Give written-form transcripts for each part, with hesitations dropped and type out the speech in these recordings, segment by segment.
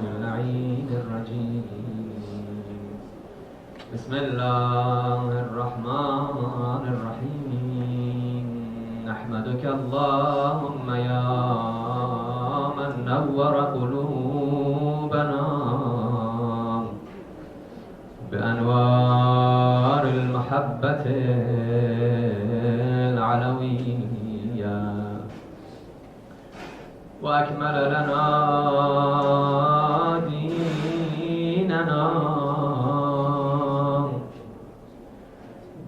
اللعين الرجيم. بسم الله الرحمن الرحيم. نحمدك اللهم يا من نور قلوبنا بأنوار المحبة العلوية، وأكمل لنا ديننا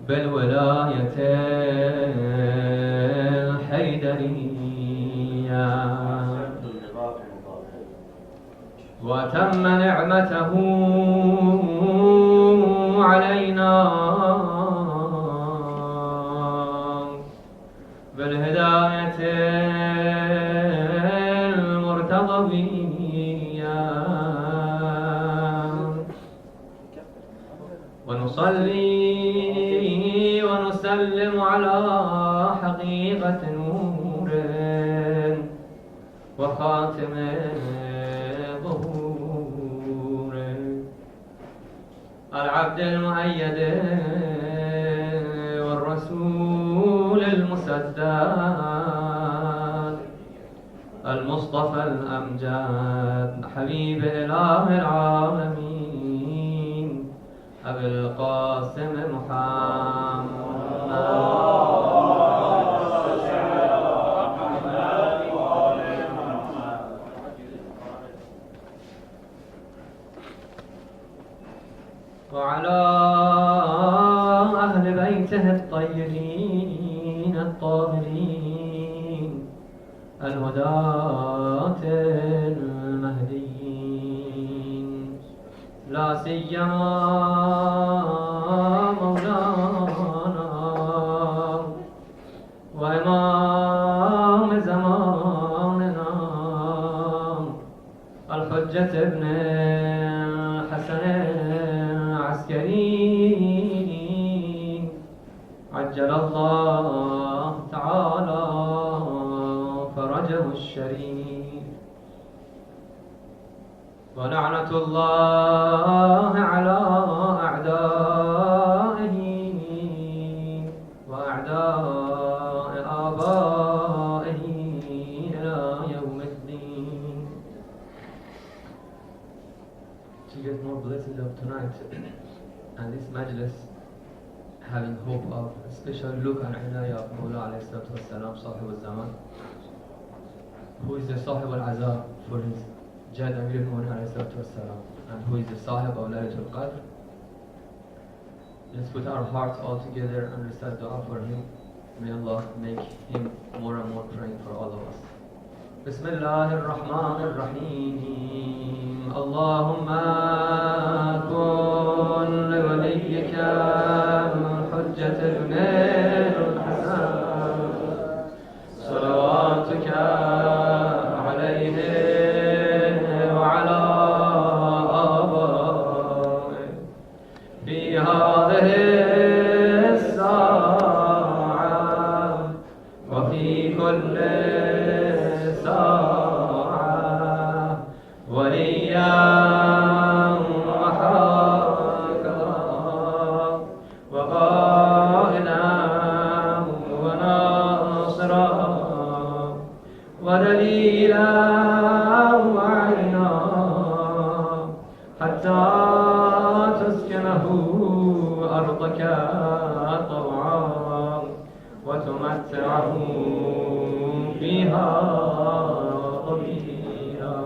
بالولاية الحيدرية، وأتم نعمته علينا بالهداية المرتضوية، ونصلي ونسلم على حقيقة نور وخاتم ظهور العبد المؤيد والرسول المسدد المصطفى الأمجد حبيب إله العالمين أبي القاسم محمد. وعلى أهل بيته الطيبين الطاهرين الهداة المهديين، لا سيما مولانا وإمام زماننا الحجة ابن حسن العسكري عجل الله تعالى فرجه الشريف، ولعنة الله على أعدائه وأعداء آبائه إلى يوم الدين. To get more blessings of tonight and this majlis, having hope of a special look and inayah of Mawla alayhi salatu wassalam, Sahib al-Zaman, who is the Sahib al-Azhar for his Jad Amir al-Mu'min alayhi salatu wassalam, and who is the Sahib of Laylatul Qadr. Let's put our hearts all together and recite dua for him. May Allah make him more and more praying for all of us. بسم الله الرحمن الرحيم. اللهم كن لوليك الحجة ابن الحسن صلواتك عليه وعلى آبائه في هذه الساعة وفي كل ساعة وليا وحافظا وقائدا وناصرا ودليلا وعينا حتى تسكنه أرضك طوعا وتمتعه فيها طويلا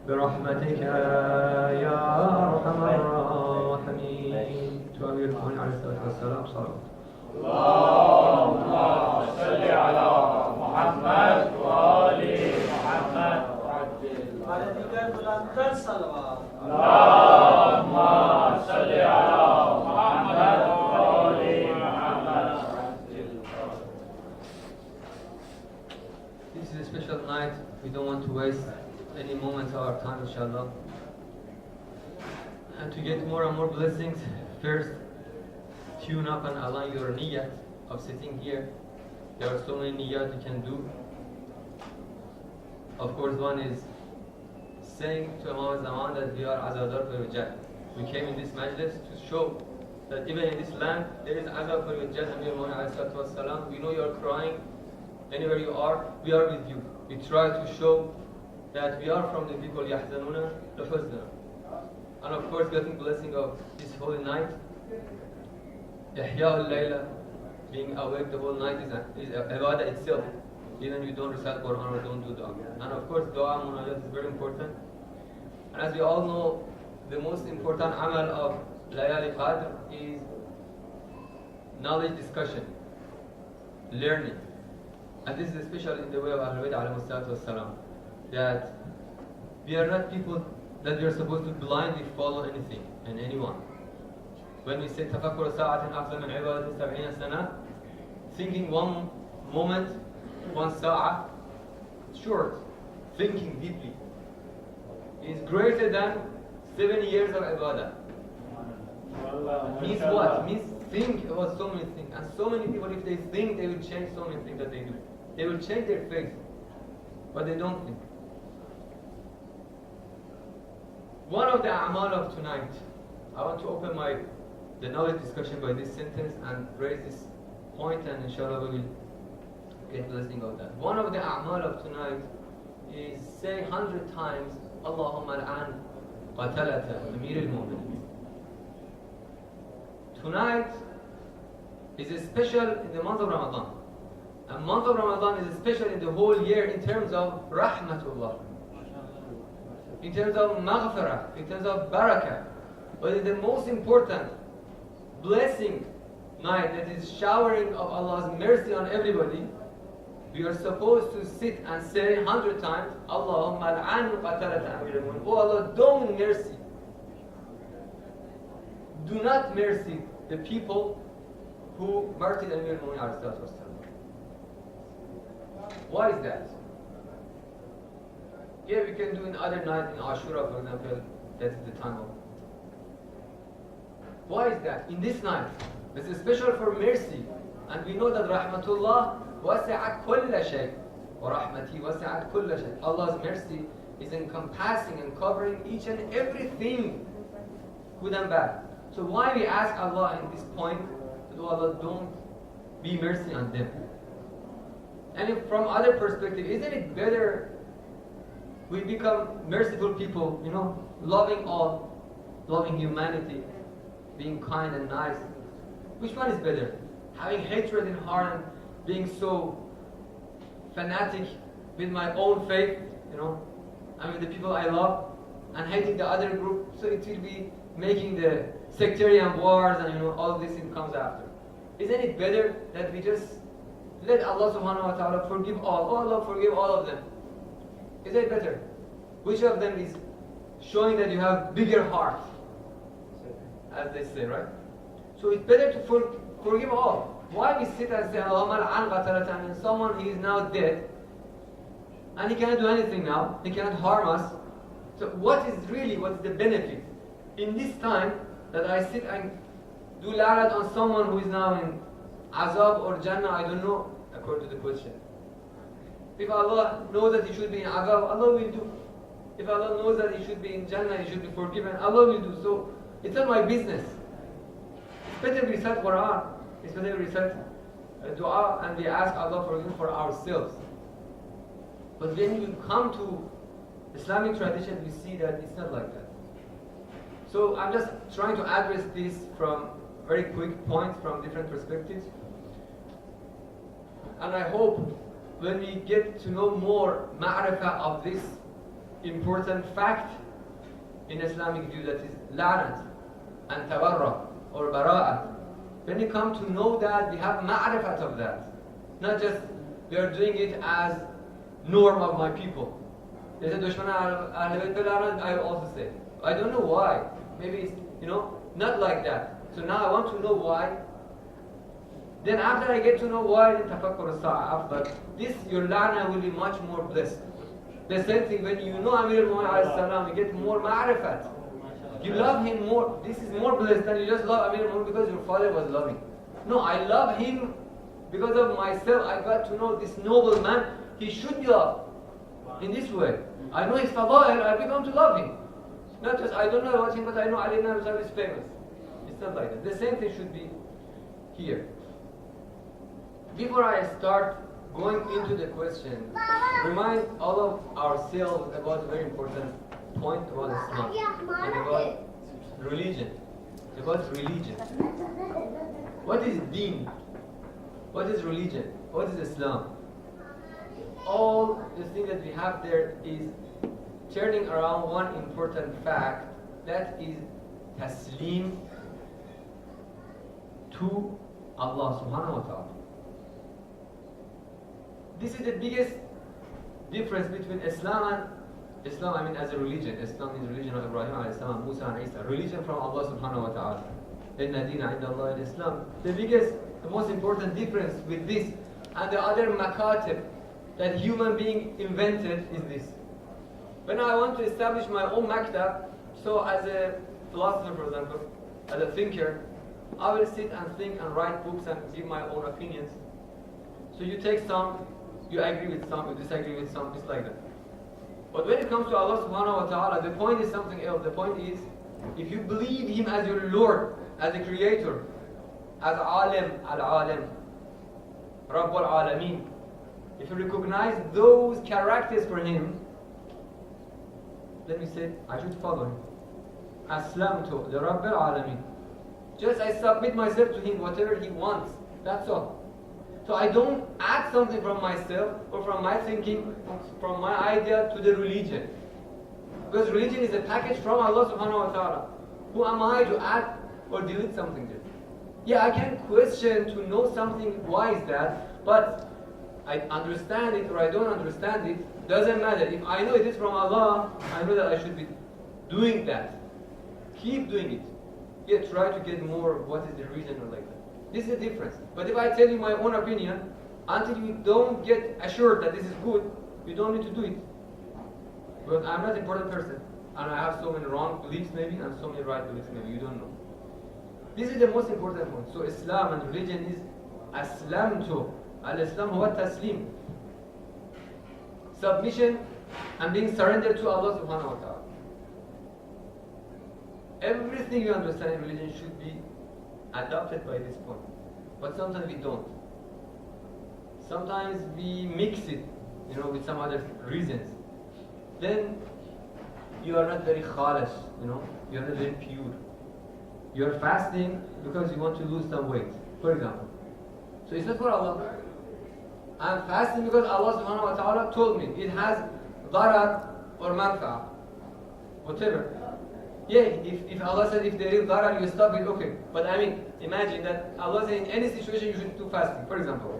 برحمتك يا أرحم الراحمين. To Amir al-Mu'minin عليه الصلاة والسلام صلوات. اللهم صل على محمد وآل محمد على دیگر بلندتر صلوات. اللهم صل على محمد وآل محمد. This is a special night. We don't want to waste any moment of our time, inshallah. And to get more and more blessings, first tune up and align your niyyat of sitting here. There are so many niyyat you can do. Of course, one is saying to Imam Zaman that we are azadar for your jah. We came in this majlis to show that even in this land there is azab for your jah. Amir Muhammad alayhi salatu wassalam, we know you are crying. Anywhere you are, we are with you. We try to show that we are from the people yahzanuna lahuzna. And of course getting blessing of this holy night. Ihya'ul layla, being awake the whole night is ibadah itself. Even you don't recite Quran or don't do dua. And of course dua munajat is very important. And as we all know, the most important amal of Layali Qadr is knowledge discussion, learning. And this is especially in the way of Ahlul Bayt alayhi salatu wassalam, that we are not people that we are supposed to blindly follow anything and anyone. When we say tafakkur sa'atin afdal min ibadati 70 sana, thinking one moment, one sa'a, short, thinking deeply, is greater than 7 years of ibadah. Means what? Means think about so many things. And so many people, if they think, they will change so many things that they do. They will change their faith, but they don't think. One of the a'mal of tonight, I want to open the knowledge discussion by this sentence and raise this point, and inshallah we will get blessing of that. One of the a'mal of tonight is say 100 times, Allahumma al'an qatalata amir al-mu'minin. Tonight is special in the month of Ramadan. A month of Ramadan is special in the whole year in terms of rahmatullah, in terms of maghfirah, in terms of barakah. But it's the most important blessing night that is showering of Allah's mercy on everybody. We are supposed to sit and say 100 times, Allahumma al'an qatalata amir al-mu'minin. Oh Allah, don't mercy. Do not mercy the people who murdered Amir al-Mu'minin. Why is that? Yeah, we can do in other night in Ashura, for example, that's the time of. Why is that? In this night, this is special for mercy, and we know that rahmatullah wasi'at kulla shay, wa rahmati wasi'at kulla shay. Allah's mercy is encompassing and covering each and everything, good and bad. So why we ask Allah in this point, that Allah don't be mercy on them? And if from other perspective, isn't it better we become merciful people, loving all, loving humanity, being kind and nice? Which one is better? Having hatred in heart and being so fanatic with my own faith, and with the people I love, and hating the other group, so it will be making the sectarian wars and all this thing comes after. Isn't it better that we just let Allah subhanahu wa ta'ala forgive all? Oh Allah, forgive all of them. Is it better? Which of them is showing that you have bigger heart? As they say, right? So it's better to forgive all. Why we sit and say, Allahumma al'an qatalata, and someone he is now dead, and he cannot do anything now, he cannot harm us. So what's the benefit in this time that I sit and do la'nat on someone who is now in azab or jannah? I don't know, according to the question. If Allah knows that he should be in azab, Allah will do. If Allah knows that he should be in jannah, he should be forgiven, Allah will do. So it's not my business. It's better we recite Quran, it's better we recite dua, and we ask Allah forgiveness for ourselves. But when you come to Islamic tradition, we see that it's not like that. So I'm just trying to address this from very quick points from different perspectives. And I hope when we get to know more ma'rifah of this important fact in Islamic view, that is la'nat and tabarra or bara'at, when we come to know that, we have ma'rifat of that. Not just we are doing it as norm of my people. They say dushman Ahl Bayt bil la'nat, I also say. I don't know why. Maybe it's, not like that. So now I want to know why. Then after I get to know why, then tafakkur sa'a afdal. This, your la'na will be much more blessed. The same thing, when you know Amir al-Mu'minin, you get more ma'rifat. You love him more. This is more blessed than you just love Amir al-Mu'minin because your father was loving. No, I love him because of myself. I got to know this noble man. He should be loved in this way. I know his fadail, I become to love him. Not just I don't know about him, but I know Ali ibn Abi Talib is famous. It's not like that. The same thing should be here. Before I start going into the question, remind all of ourselves about a very important point about Islam and about religion. About religion. What is deen? What is religion? What is Islam? All the thing that we have there is turning around one important fact, that is taslim to Allah subhanahu wa ta'ala. This is the biggest difference between Islam and Islam, I mean as a religion. Islam is religion of Ibrahim alayhi salam, Musa and Isa. Religion from Allah subhanahu wa ta'ala. Inna deena inda Allah al-Islam. The biggest, the most important difference with this and the other makatib that human being invented is this. When I want to establish my own maktab, so as a philosopher, for example, as a thinker, I will sit and think and write books and give my own opinions. So you take some, you agree with some, you disagree with some, it's like that. But when it comes to Allah subhanahu wa ta'ala, the point is something else. The point is, if you believe Him as your Lord, as a creator, as Alim, Al-Alim, Rabb al-Alameen, if you recognize those characters for Him, then we say, I should follow Him. Aslamtu li Rabb al-Alameen. Just I submit myself to Him, whatever He wants. That's all. So I don't add something from myself or from my thinking, from my idea to the religion. Because religion is a package from Allah subhanahu wa ta'ala. Who am I to add or delete something there? Yeah, I can question to know something, why is that? But I understand it or I don't understand it, doesn't matter. If I know it is from Allah, I know that I should be doing that. Keep doing it. Yeah, try to get more, what is the reason or like that. This is the difference. But if I tell you my own opinion, until you don't get assured that this is good, you don't need to do it. Because I'm not an important person, and I have so many wrong beliefs maybe, and so many right beliefs maybe, you don't know. This is the most important point. So Islam and religion is Aslamtu. Al-Islam huwa taslim. Submission and being surrendered to Allah subhanahu wa ta'ala. Everything you understand in religion should be adopted by this point. But sometimes we don't. Sometimes we mix it, with some other reasons. Then you are not very khalish, you are not very pure. You are fasting because you want to lose some weight, for example. So it's not for Allah. I'm fasting because Allah subhanahu wa ta'ala told me it has darar or manfa, whatever. Yeah, if Allah said if there is darar, you stop it, okay. But I mean, imagine that Allah said in any situation you should do fasting, for example.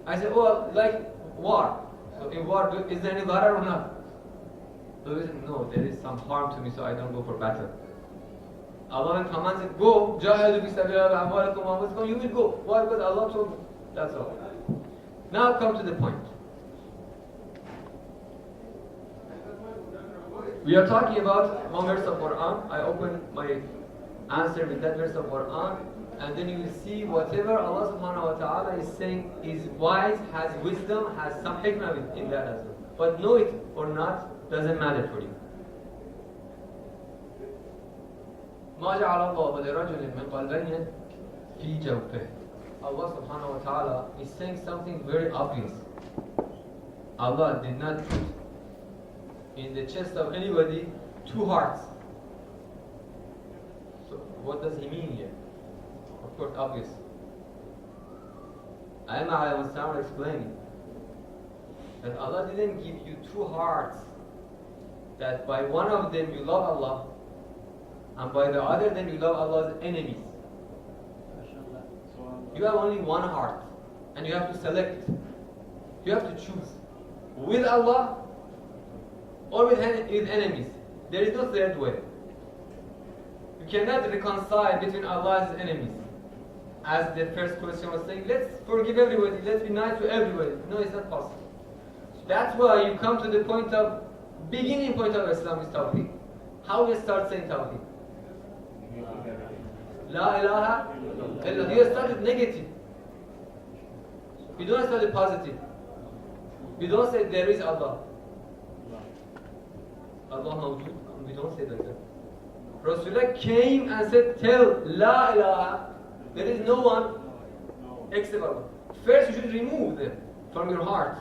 I said, oh, like war. So in war, is there any darar or not? So he said, no, there is some harm to me, so I don't go for battle. Allah commands it, go, jahadu bi sabilillah amwalakum wa anfusakum, you will go. Why? Because Allah told me. That's all. Now come to the point. We are talking about one verse of Quran. I open my answer with that verse of Quran, and then you will see whatever Allah subhanahu wa ta'ala is saying is wise, has wisdom, has some hikmah in that as well. But know it or not doesn't matter for you. ما جعل الله لرجل من قلبين في جوفه. Allah subhanahu wa ta'ala is saying something very obvious. Allah did not put in the chest of anybody two hearts. So what does he mean here? Of course, obvious. Aima alayhi salam explaining that Allah didn't give you two hearts, that by one of them you love Allah and by the other then you love Allah's enemies. You have only one heart and you have to select. You have to choose with Allah or with enemies. There is no third way. You cannot reconcile between Allah's enemies. As the first question was saying, let's forgive everybody, let's be nice to everybody. No, it's not possible. That's why you come to the point of, beginning point of Islam is Tawheed. How we start saying Tawheed? La ilaha illallah. You start with negative. We don't start with positive. We don't say there is Allah. Allah mawjood, we don't say like that. Rasulullah came and said, tell La ilaha, there is no one except Allah. First you should remove them from your heart.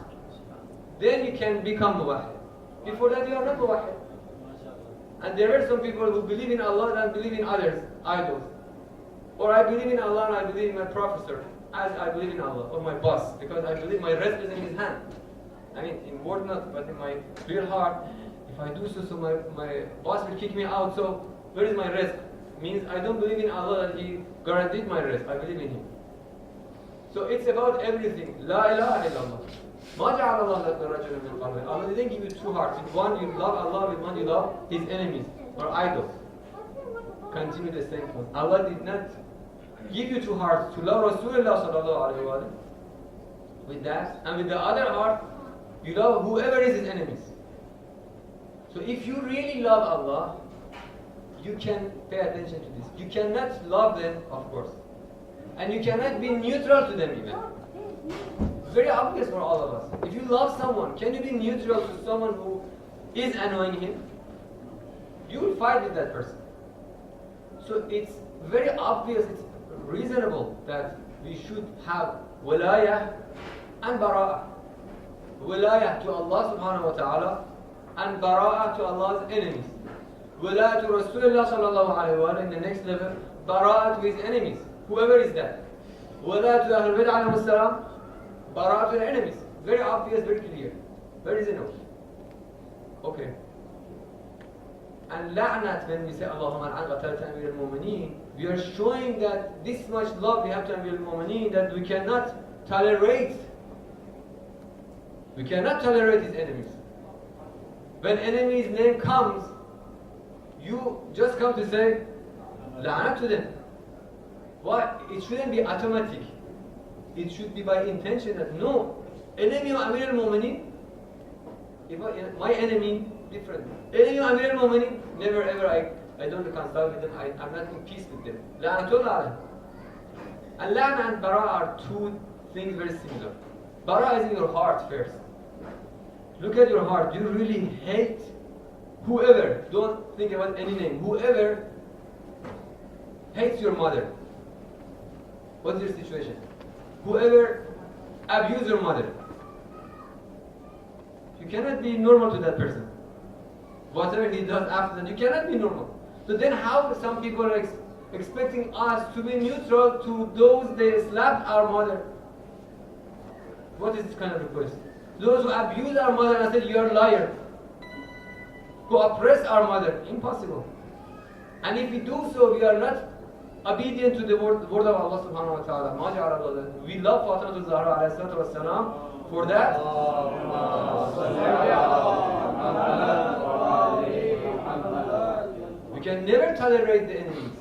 Then you can become muwahhid. Before that you are not muwahhid. And there are some people who believe in Allah and believe in others, idols. Or I believe in Allah and I believe in my professor as I believe in Allah, or my boss, because I believe my rest is in his hand. I mean, in word not, but in my real heart, if I do so, my boss will kick me out, so where is my rest? Means I don't believe in Allah that He guaranteed my rest, I believe in Him. So it's about everything. La ilaha illallah. Ma ja'ala Allah laka rajulan min qalbayn. Allah didn't give you two hearts. With one you love Allah, with one you love His enemies or idols. Continue the same thing. Allah did not give you two hearts to love Rasulullah sallallahu alayhi wa sallam. With that, and with the other heart, you love whoever is His enemies. So if you really love Allah, you can pay attention to this. You cannot love them, of course. And you cannot be neutral to them even. It's very obvious for all of us. If you love someone, can you be neutral to someone who is annoying him? You will fight with that person. So it's very obvious, it's reasonable that we should have wilayah and bara'ah. Wilayah to Allah subhanahu wa ta'ala and bara'ah to Allah's enemies. Wilayah to Rasulullah sallallahu alayhi wa sallam in the next level, bara'ah to his enemies. Whoever is that. Wilayah to Ahlul Bayt alayhi salam, bara'ah to the enemies. Very obvious, very clear. Very reasonable. Okay. And la'nat, when we say Allahumma al'an qatalta amir al-mu'mineen, we are showing that this much love we have to amir al-mu'mineen that we cannot tolerate. We cannot tolerate his enemies. When enemy's name comes, you just come to say la'nat to them. Why? It shouldn't be automatic. It should be by intention that no, enemy of Amir al-Mu'mineen, my enemy, different. Enemy of Amir al-Mu'mineen, never ever, I don't reconcile with them, I'm not in peace with them. La'natullah. And la'na and bara are two things very similar. Bara is in your heart first. Look at your heart. Do you really hate whoever, don't think about any name, whoever hates your mother? What's your situation? Whoever abuses your mother. You cannot be normal to that person. Whatever he does after that, you cannot be normal. So then how some people are expecting us to be neutral to those they slapped our mother? What is this kind of request? Those who abuse our mother and say, you are a liar. Who oppress our mother. Impossible. And if we do so, we are not obedient to the word of Allah subhanahu wa ta'ala. We love Fatima Zahra alayhi salatu wa salam for that. We can never tolerate the enemies.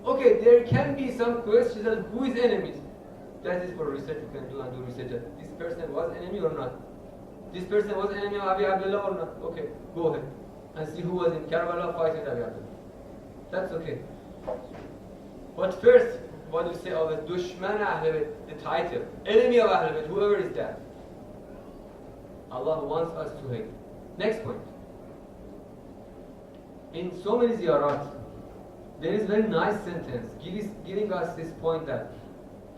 Okay, there can be some questions on who is enemies. That is for research, you can do and do research. This person was enemy or not? This person was enemy of Abi Abdullah or not? Okay, go ahead and see who was in Karbala fighting Abi Abdullah. That's okay. But first, what we say of the Dushman Ahl Bayt, the title, enemy of Ahl Bayt, whoever is that. Allah wants us to hate. Next point. In so many ziyarat, there is very nice sentence giving us this point that,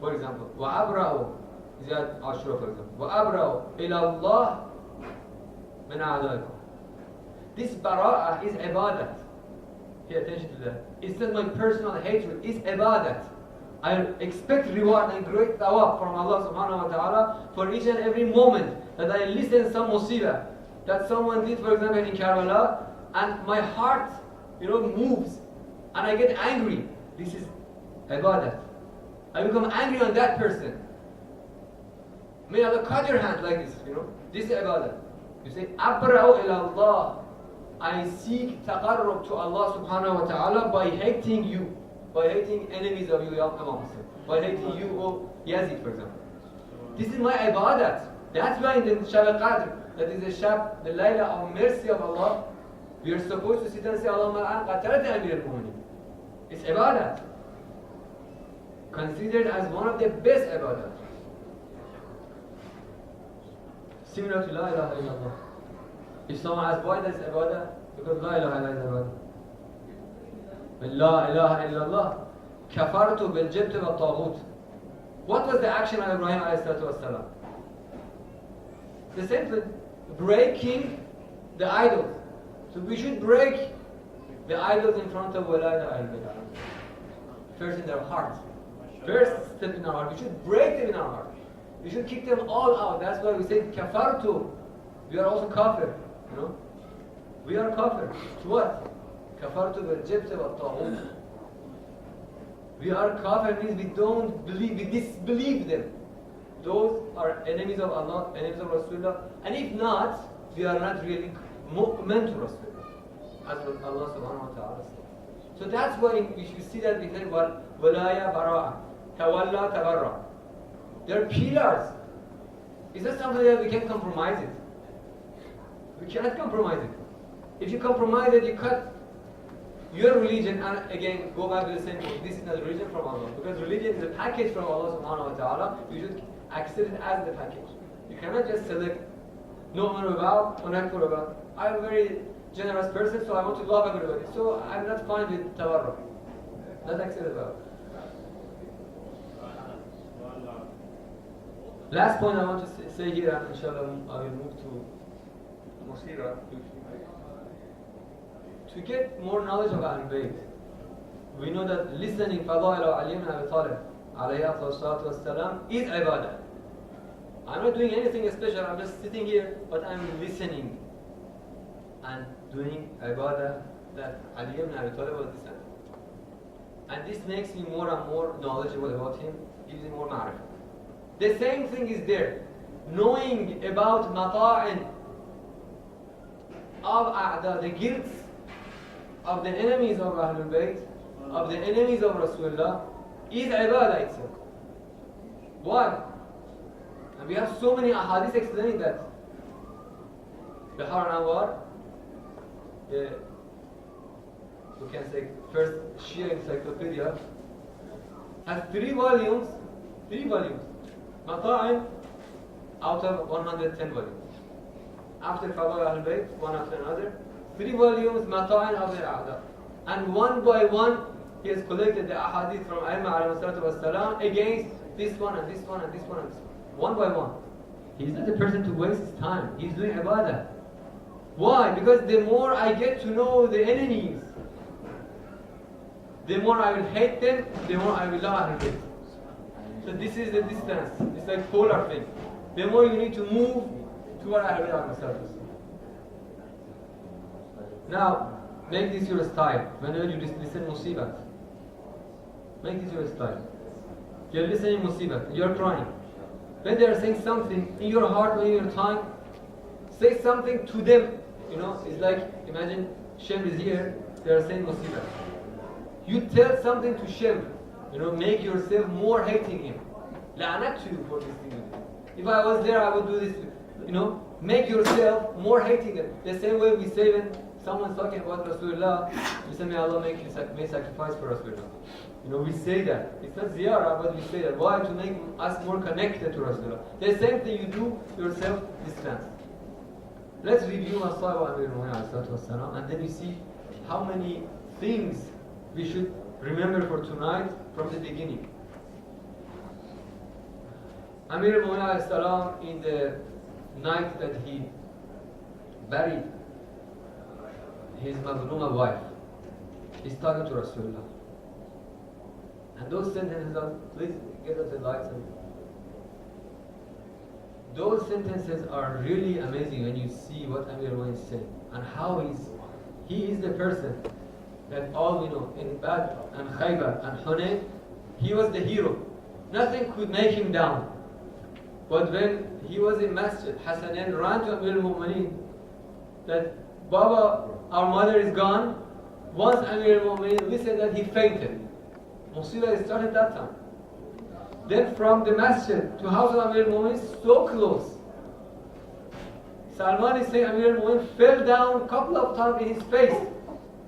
for example, وَأَبْرَأُ Ziyad Ashura, for example, وَأَبْرَأُ إِلَى اللَّهِ مِنْ أَعْدَائِكُمْ. This bara'ah is ibadat. Pay attention to that. It's not my personal hatred, it's ibadat. I expect reward and great thawab from Allah subhanahu wa ta'ala for each and every moment that I listen some musibah that someone did, for example, in Karbala, and my heart, moves, and I get angry. This is ibadat. I become angry on that person. May Allah cut your hand like this, This is ibadah. You say, Abra'u ila Allah. I seek taqarrub to Allah subhanahu wa ta'ala by hating you, by hating enemies of you, Ya Imam Hussein, by hating you, O Yazid, for example. This is my ibadat. That's why in the Shab Qadar, that is the Shab, the Layla of mercy of Allah, we are supposed to sit and say, Allahumma al'an qatalta amir al-mu'mineen. It's ibadat. Considered as one of the best ibadat. Similar to La ilaha illallah. If someone asks why does ibadah, Because La ilaha illallah. When La ilaha illallah, kafartu bil jibt wa taghut. What was the action of Ibrahim alayhi salatu wassalam? The same thing, breaking the idols. So we should break the idols in front of wa la ilaha illallah. First in their heart. First step in our heart. We should break them in our heart. We should kick them all out. That's why we say kafartu. We are also kafir. You know? We are kafir. To what? Kafartu bil jibt wa taghut. We are kafir means we don't believe, we disbelieve them. Those are enemies of Allah, enemies of Rasulullah. And if not, we are not really meant to Rasulullah. As what Allah subhanahu wa ta'ala said. So that's why we should see that we say, walaya bara'a, tawalla tabarra. They're pillars. Is that something that we can compromise it? We cannot compromise it. If you compromise it, you cut your religion, and again, go back to the same point. This is not religion from Allah. Because religion is a package from Allah subhanahu wa ta'ala. You should accept it as the package. You cannot just select, no one about, or not for about. I'm a very generous person, so I want to love everybody. So I'm not fine with tawarruk. Not acceptable. Last point I want to say here, and inshallah I will move to Musira. To get more knowledge of Ahlul Bayt, we know that listening Fadail of Ali ibn Abi Talib alayhi salatu wassalam is ibadah. I'm not doing anything special, I'm just sitting here, but I'm listening and doing ibadah that Ali ibn Abi Talib was listening. And this makes me more and more knowledgeable about him, gives me more ma'rifah. The same thing is there. Knowing about mata'in of a'da, the guilts of the enemies of Ahlul Bayt, of the enemies of Rasulullah, is ibadah itself. Why? And we have so many ahadith explaining that. Bihar al-Anwar, we can say first Shia encyclopedia, has 3 volumes, Mata'in out of 110 volumes. After Fadail Ahlul Bayt, one after another, 3 volumes Mata'in of the A'da. And one by one, he has collected the ahadith from Aimah alayhi salatu wassalam against this one and this one and this one and this one. One by one. He's not a person to waste his time. He's doing ibadah. Why? Because the more I get to know the enemies, the more I will hate them, the more I will love Ahlul Bayt. So this is the distance. It's like polar thing. The more you need to move toward Ahlul Bayt. Now, make this your style. Whenever you listen musibat, make this your style. You're listening musibat, you're crying. When they are saying something in your heart or in your tongue, say something to them. You know, it's like, imagine Shem is here, they are saying musibat. You tell something to Shem, you know, make yourself more hating him. La'anat to you for this thing. If I was there, I would do this. You know, make yourself more hating him. The same way we say when someone's talking about Rasulullah, we say, may Allah make sacrifice for Rasulullah. You know, we say that. It's not ziyarah, but we say that. Why? To make us more connected to Rasulullah. The same thing you do yourself distance. Let's review As-Sahaba Amir al-Mu'min and then we see how many things we should remember for tonight from the beginning. Amir al-Mu'min in the night that he buried his mazluma wife, he's talking to Rasulullah. And those sentences are, please get us the lights. Those sentences are really amazing when you see what Amir al-Mu'min is saying and how he is the person that all we know in Badr and Khaybar and Hunayn, he was the hero. Nothing could make him down. But when he was in Masjid, Hasanain ran to Amir al-Mu'mineen that Baba, our mother is gone. Once Amir al-Mu'mineen listened that he fainted. Musibah started that time. Then from the masjid to house of Amir al-Mu'mineen, so close. Salman is saying Amir al-Mu'mineen fell down a couple of times in his face,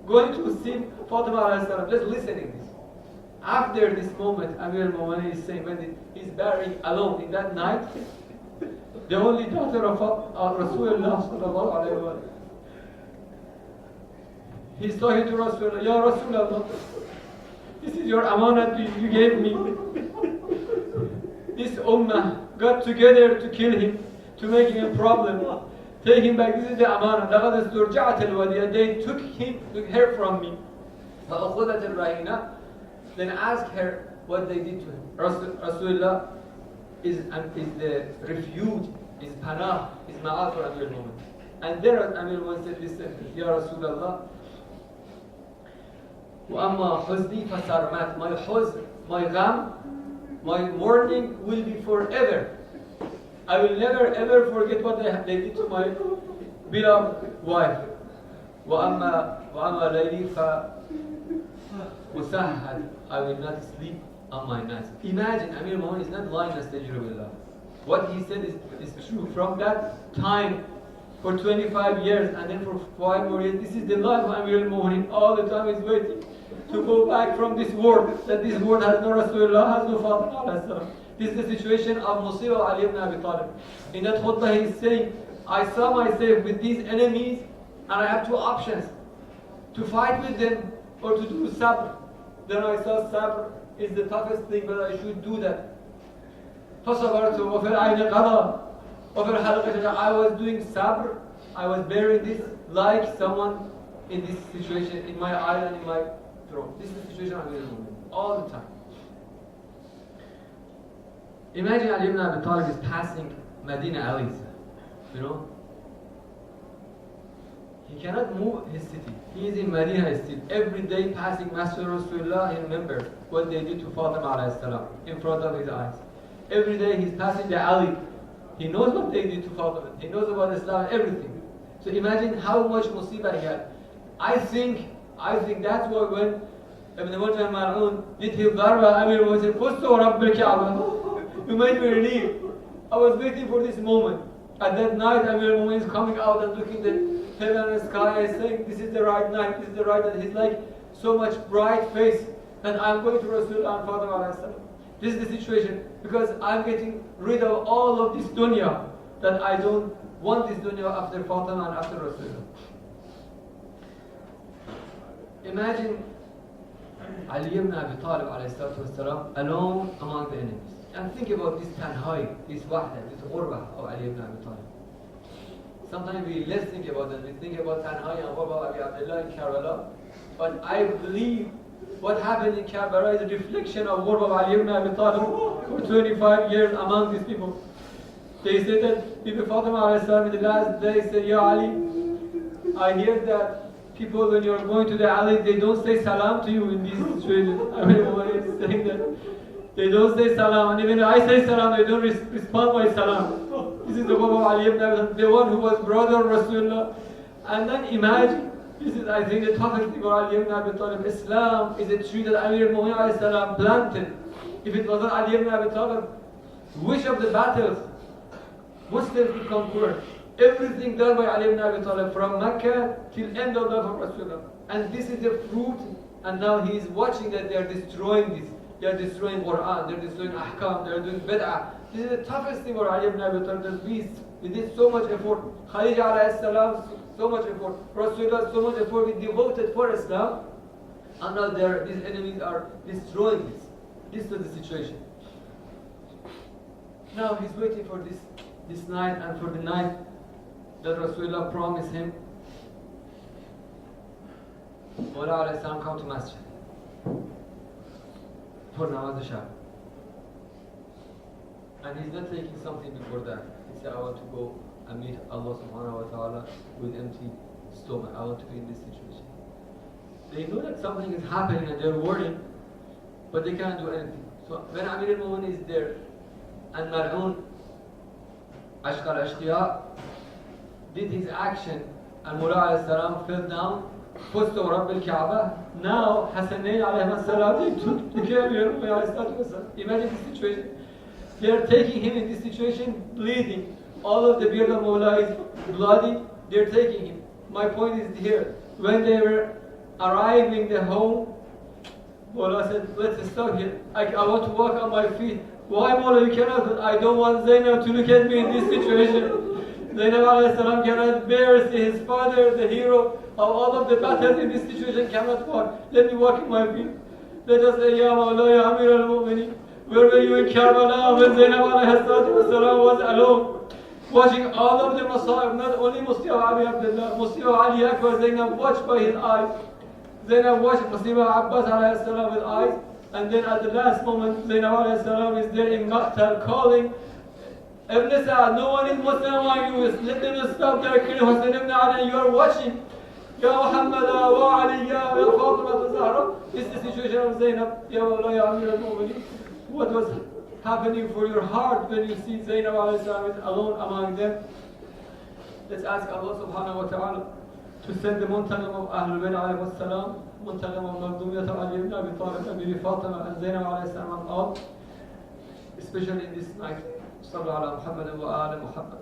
going to see Fatima alayhi salam, just listening this. After this moment, Amir al-Mu'mineen is saying when he's buried alone in that night, the only daughter of Rasulullah sallallahu alayhi wa sallam, He's talking to Rasulullah, Ya Rasulullah, this is your amanat you gave me. This ummah got together to kill him, to make him a problem. Take him back, this is the amanat. لَقَدْ اسْتُرْجَعَتِ الْوَدِيَ. They took her from me. فَأَخُذَتِ الرَّهِينَ. Then ask her what they did to him. Rasulullah is the refuge, is panah, is ma'al for Amir al-Mu'min. And there Amir al-Mu'min said this sentence, Ya Rasulullah, وَأَمَّا حُزْنِي فَسَرْمَتْ. My huzn, my gham, my mourning will be forever. I will never ever forget what they did to my beloved wife. وَأَمَّا لَيْلِي فَمُسَهَّدْ. I will not sleep on my nights. Imagine, Amir al-Mu'min is not lying as Tajrubillah. What he said is true. From that time, for 25 years, and then for 5 more years, this is the life of Amir al-Mu'min. All the time he's waiting to go back from this world, that this world has no Rasulullah, has no Fatima. This is the situation of Musibah of Ali ibn Abi Talib. In that khutbah he is saying, I saw myself with these enemies, and I have two options: to fight with them or to do sabr. Then I saw sabr is the toughest thing, but I should do that. فَصَبَرْتُ وَفِي الْعَيْنِ قَضَى وَفِي الْحَلْقِ. I was doing sabr, I was bearing this like someone in this situation, in my eye and in my throat. This is the situation I'm in all the time. Imagine Ali ibn Abi Talib is passing Medina alleys, you know. He cannot move his city. He is in Medina still. Every day passing Masjid Rasulullah, he remembers what they did to Fatima alayhi salam in front of his eyes. Every day he's passing the alley. He knows what they did to Fatima. He knows about Islam, everything. So imagine how much musibah he had. I think that's why when Ibn Wajah al-Mar'un did his darba, Amir was saying, Fustu Rabbil Kaaba. You made me relieved. I was waiting for this moment. At that night, Amir al-Mu'min is coming out and looking at the heaven and sky and saying, this is the right night, this is the right night. He's like so much bright face. And I'm going to Rasulullah and Fatima alayhi salam. This is the situation. Because I'm getting rid of all of this dunya. That I don't want this dunya after Fatima and after Rasulullah. Imagine Ali ibn Abi Talib alayhi alone among the enemies. And think about this tanhai, this wahda, this ghurba of Ali ibn Abi Talib. Sometimes we less think about that. We think about tanhai and ghurba of Abi Abdullah in Karbala. But I believe what happened in Karbala is a reflection of ghurba of Ali ibn Abi Talib for 25 years among these people. They said that Bibi Fatima alayhi salam in the last day said, Ya Ali, I hear that people when you're going to the alley, they don't say salam to you in these situations. I mean, what is saying that? They don't say salam, and even if I say salam, they don't respond by salam. This is the one of Ali ibn Abi Talib, the one who was brother of Rasulullah. And then imagine, this is I think the toughest thing for Ali ibn Abi Talib. Islam is a tree that Amir al-Mu'min planted. If it wasn't Ali ibn Abi Talib, which of the battles Muslims would conquer? Everything done by Ali ibn Abi Talib from Mecca till end of life of Rasulullah. And this is the fruit, and now he is watching that they are destroying this. They are destroying Quran, they are destroying Ahkam, they are doing Bid'ah. This is the toughest thing for Ali ibn Abi Talib. That we did so much effort. Khadija alayhi salam, so much effort. Rasulullah, so much effort we devoted for Islam. And now these enemies are destroying this. This is the situation. Now he's waiting for this night and for the night that Rasulullah promised him. Mawla alayhi salam come to Masjid for Nawaz Shab. And he's not taking something before that. He said, I want to go and meet Allah subhanahu wa ta'ala with empty stomach. I want to be in this situation. They know that something is happening and they're worried, but they can't do anything. So when Amir al-Mu'min is there and Mar'un Ashq al-Ashqiya did his action and Mawla alayhi salam fell down, Fustu Rabbil Kaaba. Now Hasanain alayhi salam, they took the care of Mawla. Imagine the situation. They are taking him in this situation bleeding. All of the beard of Mawla is bloody. They are taking him. My point is here. When they were arriving the home, Mawla said, let's stop here. I want to walk on my feet. Why Mawla, you cannot? I don't want Zainab to look at me in this situation. Zainab alayhi salam cannot bear, see his father, the hero of all of the battles in this situation, cannot walk. Let me walk in my feet. Let us say, Ya Mawla, Ya Amir al-Mu'minin. Where were you in Karbala when Zainab alayhi salam was alone? Watching all of the Masa'ib, not only Muslim Ali Abdullah, Muslim Ali Akbar, Zainab watched by his eyes. Zainab watched Muslim Abbas alayhi salam with eyes. And then at the last moment, Zainab alayhi salam is there in Maqtal calling, Ibn Sa'ad, no one is Muslim among you. Let them stop there, kill Hussein ibn Ali, you are watching. Ya Muhammad, wa Ali, ya Fatima, Zahra. This is the situation of Zainab, Ya Allah, Ya Amir al-Mu'minin. What was happening for your heart when you see Zainab alayhi salam is alone among them? Let's ask Allah subhanahu wa ta'ala to send the Muntaqam of Ahlul Bayt alayhi salam, Muntaqam of Mardumiyat Ali ibn Abi Talib, Abi Fatima, and Zainab alayhi salam, and all, especially in this night. صلوا على محمد وآل محمد.